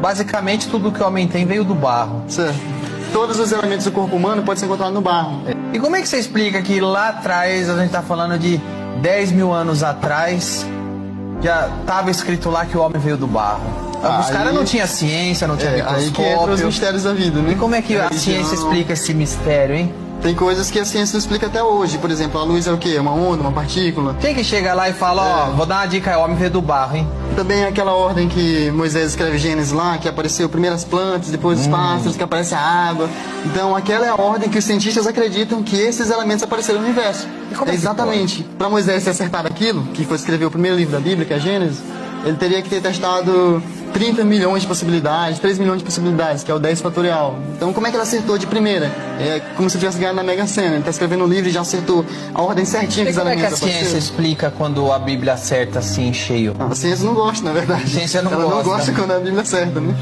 basicamente tudo que o homem tem veio do barro. Certo. Todos os elementos do corpo humano podem ser encontrados no barro. E como é que você explica que lá atrás, a gente está falando de 10 mil anos atrás, já estava escrito lá que o homem veio do barro? Os caras não tinham ciência, não tinha Aí que entra os microscópio. mistérios da vida, né? E como é que a Religião. ciência explica esse mistério, hein? Tem coisas que a ciência não explica até hoje. Por exemplo, a luz é o quê? Uma onda, uma partícula? Quem que chega lá e fala, ó, vou dar uma dica, o homem veio do barro, hein? Também aquela ordem que Moisés escreve Gênesis lá, que apareceu primeiro as plantas, depois os pássaros, que aparece a água. Então aquela é a ordem que os cientistas acreditam que esses elementos apareceram no universo. E como é que exatamente. Para Moisés ter acertado aquilo, que foi escrever o primeiro livro da Bíblia, que é Gênesis, ele teria que ter testado 30 milhões de possibilidades, 3 milhões de possibilidades, que é o 10 fatorial. Então como é que ele acertou de primeira? É como se tivesse ganhado na Mega Sena. Ele está escrevendo um livro e já acertou a ordem certinha que E os como é que a elementos ciência apareceram. explica quando a Bíblia acerta assim, cheio? A ciência não gosta, na verdade. A ciência não Ela gosta. não gosta quando a Bíblia acerta, né?